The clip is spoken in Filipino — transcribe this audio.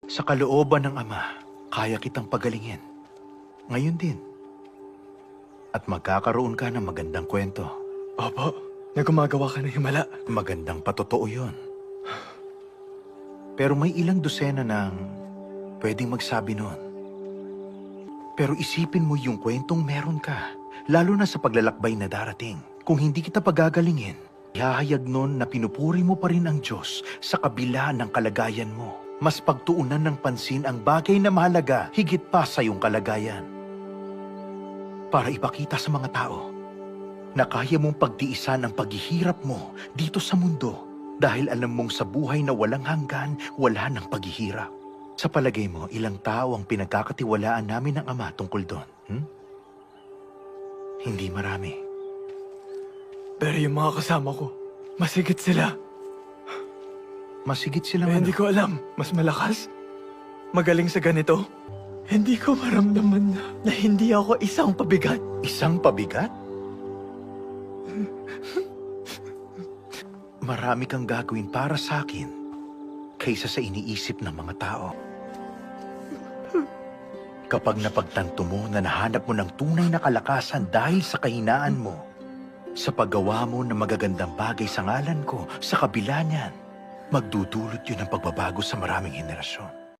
Sa kalooban ng Ama, kaya kitang pagalingin. Ngayon din. At magkakaroon ka ng magandang kwento. Opo, na gumagawa ka ng himala. Magandang patotoo yun. Pero may ilang dosena ng pwedeng magsabi nun. Pero isipin mo yung kwentong meron ka, lalo na sa paglalakbay na darating. Kung hindi kita pagagalingin, ihahayag nun na pinupuri mo pa rin ang Diyos sa kabila ng kalagayan mo. Mas pagtuunan ng pansin ang bagay na mahalaga higit pa sa iyong kalagayan. Para ipakita sa mga tao na kaya mong pagtiisan ang paghihirap mo dito sa mundo dahil alam mong sa buhay na walang hanggan, wala ng paghihirap. Sa palagay mo, ilang tao ang pinagkakatiwalaan namin ng Ama tungkol doon? Hindi marami. Pero yung mga kasama ko, masigit sila. Masigit silang Hindi ko alam, mas malakas? Magaling sa ganito? Hindi ko maramdaman na hindi ako isang pabigat. Isang pabigat? Marami kang gagawin para sa akin kaysa sa iniisip ng mga tao. Kapag napagtanto mo na nahanap mo ng tunay na kalakasan dahil sa kahinaan mo, sa paggawa mo ng magagandang bagay sa ngalan ko, sa kabila niyan, magdudulot yun ng pagbabago sa maraming henerasyon.